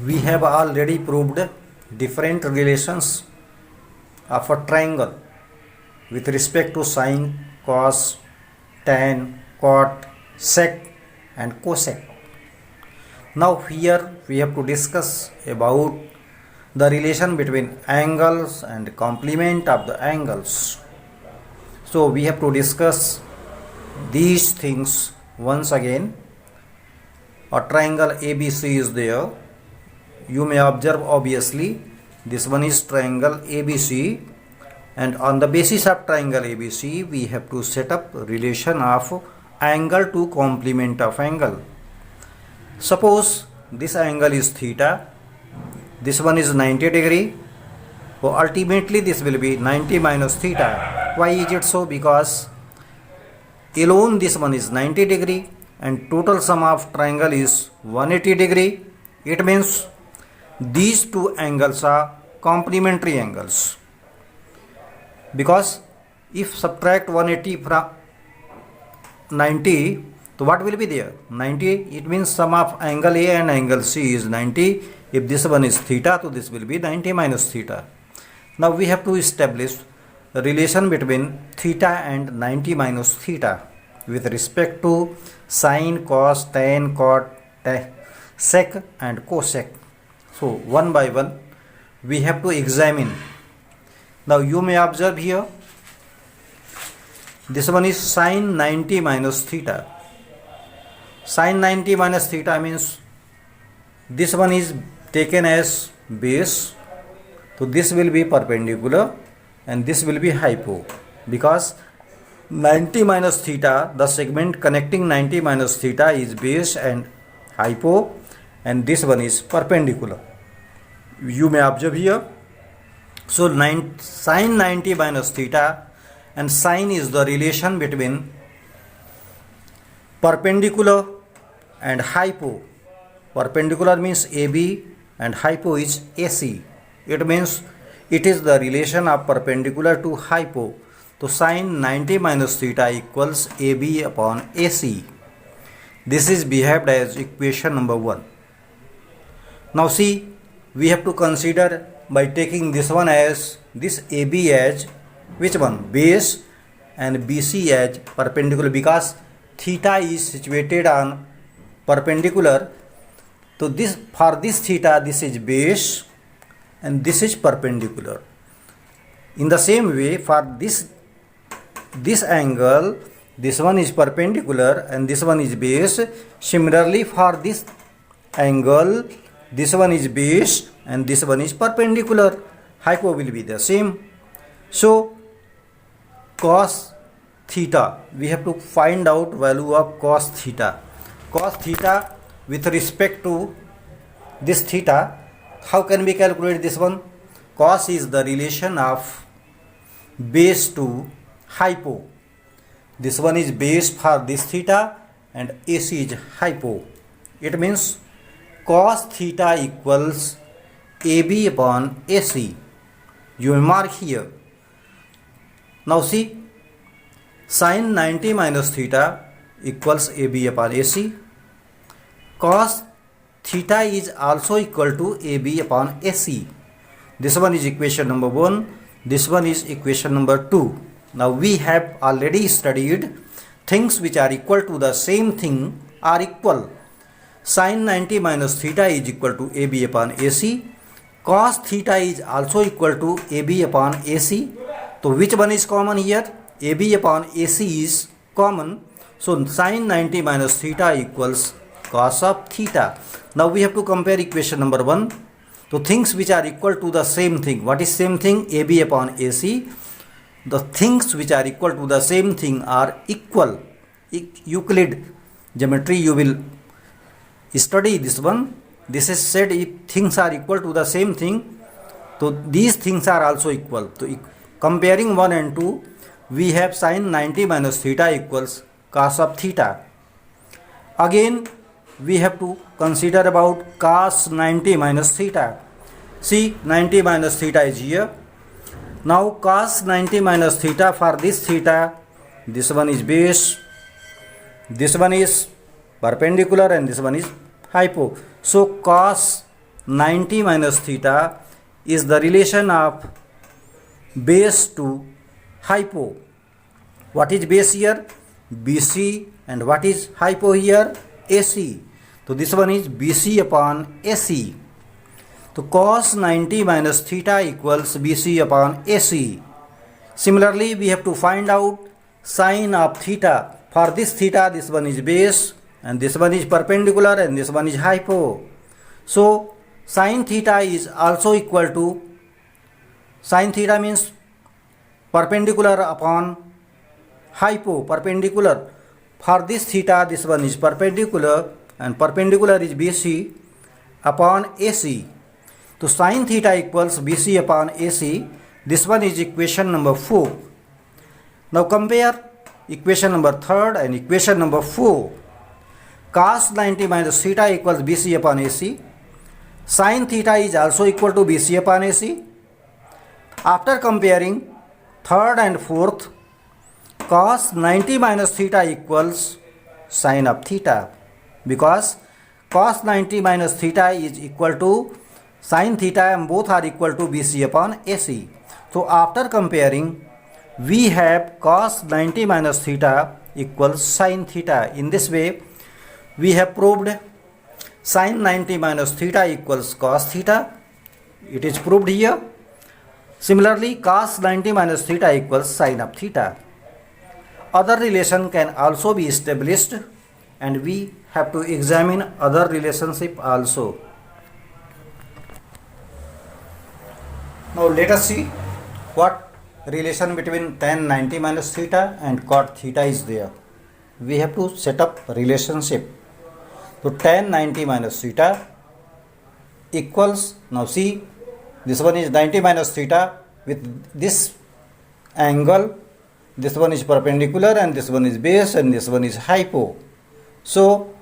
We have already proved different relations of a triangle with respect to sine, cos, tan, cot, sec and cosec. Now here we have to discuss about the relation between angles and complement of the angles. So we have to discuss these things once again. A triangle ABC is there. You may observe obviously this one is triangle ABC, and on the basis of triangle ABC we have to set up relation of angle to complement of angle. Suppose this angle is theta, this one is 90 degree, so ultimately this will be 90 minus theta. Why is it so? Because alone this one is 90 degree and total sum of triangle is 180 degree. It means these two angles are complementary angles, because if subtract 180 from 90, so what will be there? 90, it means sum of angle A and angle C is 90. If this one is theta, so this will be 90 minus theta. Now we have to establish the relation between theta and 90 minus theta with respect to sine, cos, tan, cot, sec and cosec. So one by one we have to examine. Now you may observe here, this one is sine 90 minus theta. Sine 90 minus theta means this one is taken as base, so this will be perpendicular and this will be hypo, because 90 minus theta, the segment connecting 90 minus theta is base and hypo, and this one is perpendicular. You may observe here. So sine 90 minus theta, and sine is the relation between perpendicular and hypo. Perpendicular means AB and hypo is AC. It means it is the relation of perpendicular to hypo. So sine 90 minus theta equals AB upon AC. This is behaved as equation number 1. Now see, we have to consider by taking this one as this AB as which one? Base, and BC as perpendicular, because theta is situated on perpendicular. So this, for this theta, this is base and this is perpendicular. In the same way, for this angle, this one is perpendicular and this one is base. Similarly, for this angle, this one is base and this one is perpendicular. Hypo will be the same. So cos theta, we have to find out value of cos theta. Cos theta with respect to this theta, how can we calculate this one? Cos is the relation of base to hypo. This one is base for this theta and AC is hypo. It means cos theta equals AB upon AC. You will mark here. Now see, sine 90 minus theta equals AB upon AC. Cos theta is also equal to AB upon AC. This one is equation number 1. This one is equation number 2. Now we have already studied things which are equal to the same thing are equal. Sine 90 minus theta is equal to AB upon AC. Cos theta is also equal to AB upon AC. So which one is common here? AB upon AC is common. So sine 90 minus theta equals cos of theta. Now we have to compare equation number 1. So things which are equal to the same thing. What is same thing? AB upon AC. The things which are equal to the same thing are equal. Euclid geometry you will study this one. This is said if things are equal to the same thing, so these things are also equal. So comparing 1 and 2, we have sine 90 minus theta equals cos of theta. Again we have to consider about cos 90 minus theta. See, 90 minus theta is here. Now cos 90 minus theta, for this theta, this one is base, this one is perpendicular and this one is hypo. So cos 90 minus theta is the relation of base to hypo. What is base here? BC. And what is hypo here? AC. So this one is BC upon AC. So cos 90 minus theta equals BC upon AC. Similarly, we have to find out sine of theta. For this theta, this one is base and this one is perpendicular and this one is hypo. So sine theta is also equal to, sine theta means perpendicular upon hypo, perpendicular. For this theta, this one is perpendicular and perpendicular is BC upon AC. So sine theta equals BC upon AC. This one is equation number 4. Now compare equation number 3 and equation number 4. Cos 90 minus theta equals BC upon AC. Sin theta is also equal to BC upon AC. After comparing third and fourth, cos 90 minus theta equals sin of theta, because cos 90 minus theta is equal to sin theta and both are equal to BC upon AC. So after comparing, we have cos 90 minus theta equals sin theta. In this way, we have proved sin 90 minus theta equals cos theta. It is proved here. Similarly, cos 90 minus theta equals sin of theta. Other relation can also be established, and we have to examine other relationship also. Now let us see what relation between tan 90 minus theta and cot theta is there. We have to set up relationship. So tan 90 minus theta equals, now see, this one is 90 minus theta with this angle. This one is perpendicular and this one is base and this one is hypo. So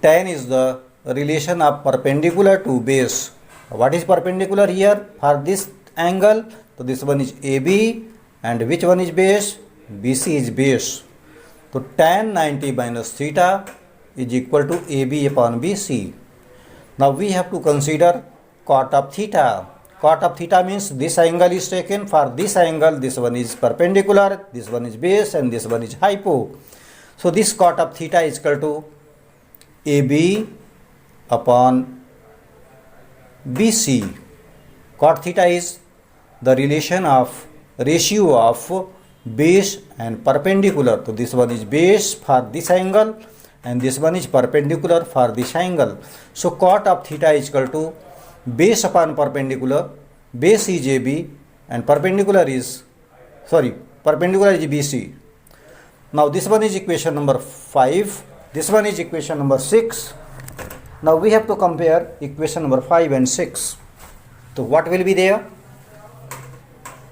tan is the relation of perpendicular to base. What is perpendicular here? For this angle, so this one is AB and which one is base? BC is base. So tan 90 minus theta is equal to AB upon BC. Now we have to consider cot of theta. Cot of theta means this angle is taken. For this angle, this one is perpendicular, this one is base and this one is hypo. So this cot of theta is equal to AB upon BC. Cot theta is the ratio of base and perpendicular. So this one is base for this angle and this one is perpendicular for this angle. So cot of theta is equal to base upon perpendicular. Base is AB and perpendicular is BC. Now this one is equation number 5. This one is equation number 6. Now we have to compare equation number 5 and 6. So what will be there?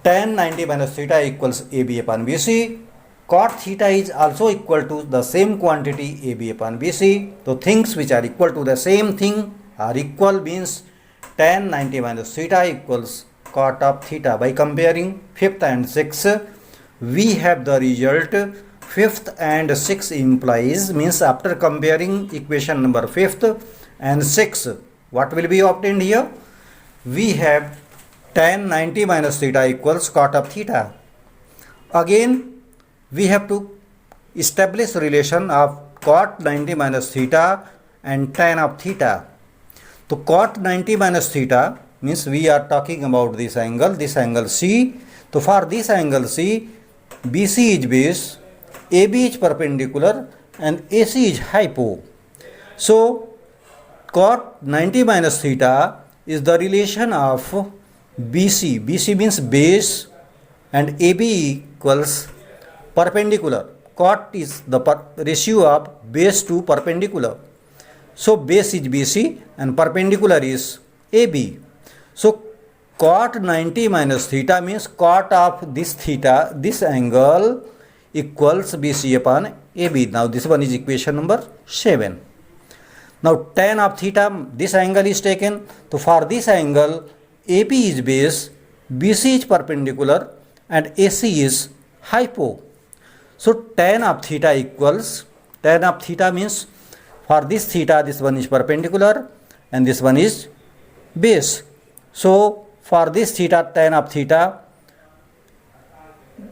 Tan 90 minus theta equals AB upon BC. Cot theta is also equal to the same quantity AB upon BC. So things which are equal to the same thing are equal, means tan 90 minus theta equals cot of theta. By comparing 5th and 6th, we have the result 5th and 6th implies, means after comparing equation number 5th and 6th, what will be obtained here? We have tan 90 minus theta equals cot of theta. Again, we have to establish relation of cot 90 minus theta and tan of theta. So cot 90 minus theta means we are talking about this angle C. So for this angle C, BC is base, AB is perpendicular and AC is hypo. So cot 90 minus theta is the relation of BC. BC means base and AB equals perpendicular. Cot is the ratio of base to perpendicular. So base is BC and perpendicular is AB. So cot 90 minus theta means cot of this theta, this angle equals BC upon AB. Now this one is equation number 7. Now tan of theta, this angle is taken. So for this angle, AB is base, BC is perpendicular and AC is hypo. So tan of theta equals, tan of theta means for this theta, this one is perpendicular and this one is base. So for this theta, tan of theta,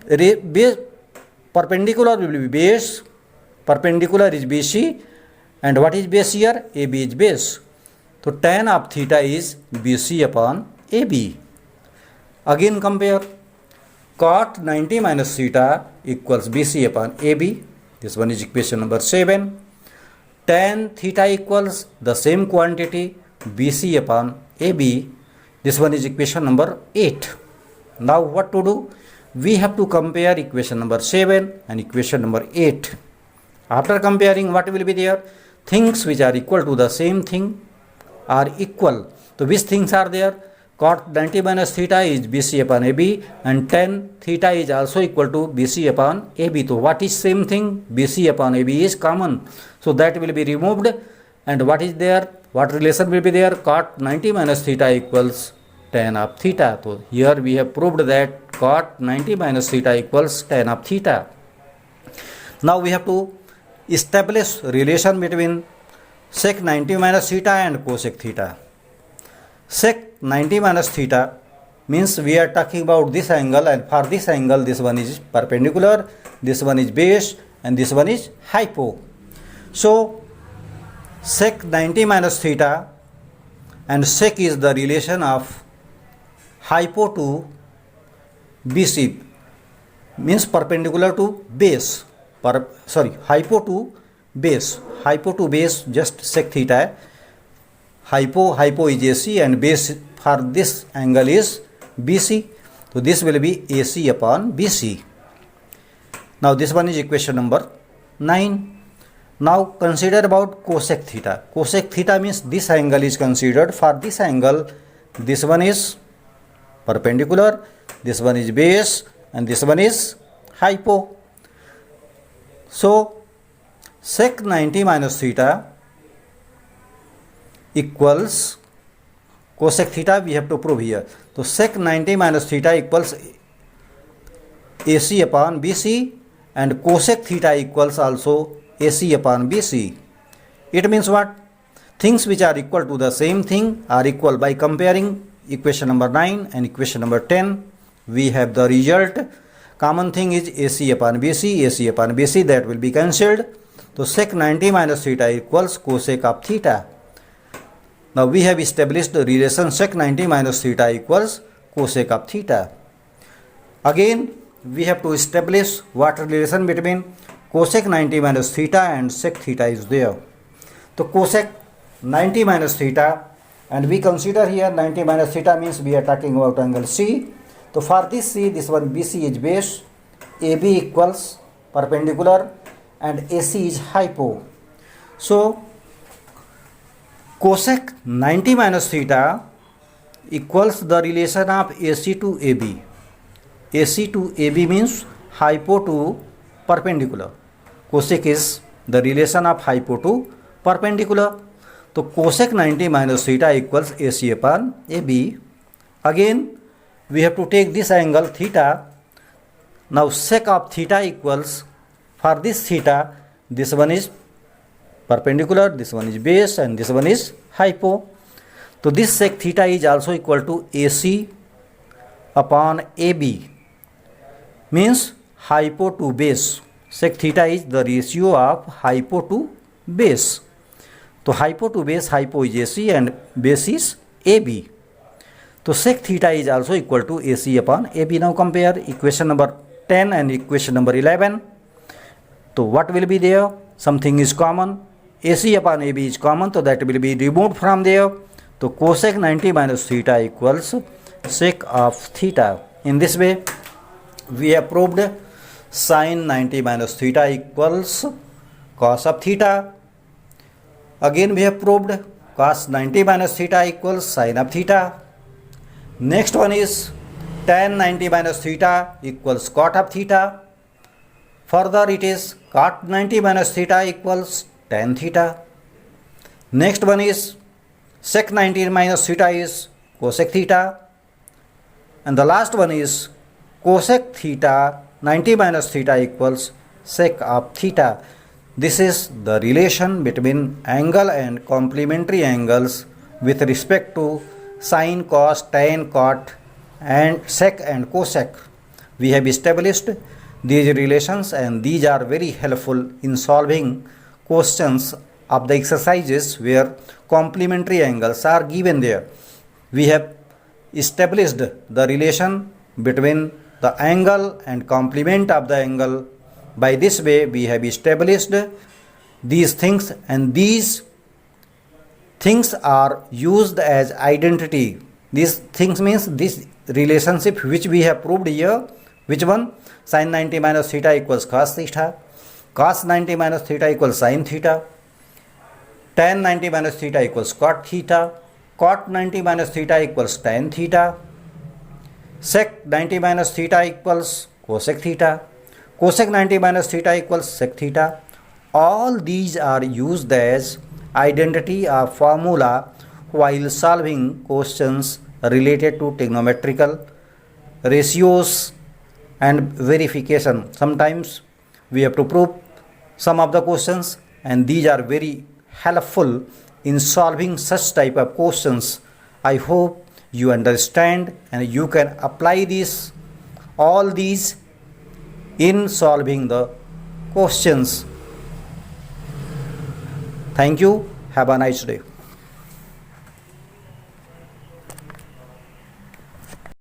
base perpendicular will be base, perpendicular is BC, and what is base here? AB is base. So tan of theta is BC upon AB. Again compare, cot 90 minus theta equals BC upon AB. This one is equation number 7. Tan theta equals the same quantity BC upon AB. This one is equation number 8. Now what to do? We have to compare equation number 7 and equation number 8. After comparing, what will be there? Things which are equal to the same thing are equal. So which things are there? Cot 90 minus theta is BC upon AB, and tan theta is also equal to BC upon AB. So what is same thing? BC upon AB is common. So that will be removed, and what is there? What relation will be there? Cot 90 minus theta equals tan of theta. So here we have proved that cot 90 minus theta equals tan of theta. Now we have to establish relation between sec 90 minus theta and cosec theta. Sec 90 minus theta means we are talking about this angle, and for this angle this one is perpendicular, this one is base, and this one is hypo. So sec 90 minus theta and sec is the relation of hypo to BC, means perpendicular to base, hypo to base. Hypo to base, just sec theta. Hypo is AC, and base for this angle is BC. So this will be AC upon BC. Now this one is equation number 9. Now consider about cosec theta. Cosec theta means this angle is considered. For this angle, this one is perpendicular, this one is base, and this one is hypo. So sec 90 minus theta equals cosec theta, we have to prove here. So sec 90 minus theta equals AC upon BC, and cosec theta equals also AC upon BC. It means what? Things which are equal to the same thing are equal. By comparing equation number 9 and equation number 10, we have the result. Common thing is AC upon BC, AC upon BC, that will be cancelled. So sec 90 minus theta equals cosec of theta. Now we have established the relation sec 90 minus theta equals cosec of theta. Again we have to establish what relation between cosec 90 minus theta and sec theta is there. So cosec 90 minus theta, and we consider here 90 minus theta means we are talking about angle C. So for this C, this one BC is base, AB equals perpendicular, and AC is hypo. So cosec 90 minus theta equals the relation of AC to AB. AC to AB means hypo to perpendicular. Cosec is the relation of hypo to perpendicular. So cosec 90 minus theta equals AC upon AB. Again we have to take this angle theta. Now sec of theta equals, for this theta, this one is perpendicular, this one is base, and this one is hypo. So this sec theta is also equal to AC upon AB, means hypo to base. Sec theta is the ratio of hypo to base. So hypo to base, hypo is AC and base is AB. So sec theta is also equal to AC upon AB. Now compare equation number 10 and equation number 11. So what will be there? Something is common. AC upon AB is common, so that will be removed from there. So cosec 90 minus theta equals sec of theta. In this way, we have proved sin 90 minus theta equals cos of theta. Again we have proved cos 90 minus theta equals sin of theta. Next one is tan 90 minus theta equals cot of theta. Further it is cot 90 minus theta equals tan theta. Next one is sec 90 minus theta is cosec theta. And the last one is cosec theta 90 minus theta equals sec of theta. This is the relation between angle and complementary angles with respect to sine, cos, tan, cot, and sec and cosec. We have established these relations, and these are very helpful in solving questions of the exercises where complementary angles are given there. We have established the relation between the angle and complement of the angle. By this way, we have established these things, and these things are used as identity. These things means this relationship which we have proved here. Which one? Sin 90 minus theta equals cos theta. Cos 90 minus theta equals sin theta. Tan 90 minus theta equals cot theta. Cot 90 minus theta equals tan theta. Sec 90 minus theta equals cosec theta. Cosec 90 minus theta equals sec theta. All these are used as identity or formula while solving questions related to trigonometrical ratios and verification. Sometimes we have to prove some of the questions, and these are very helpful in solving such type of questions. I hope you understand and you can apply this all these in solving the questions. Thank you. Have a nice day.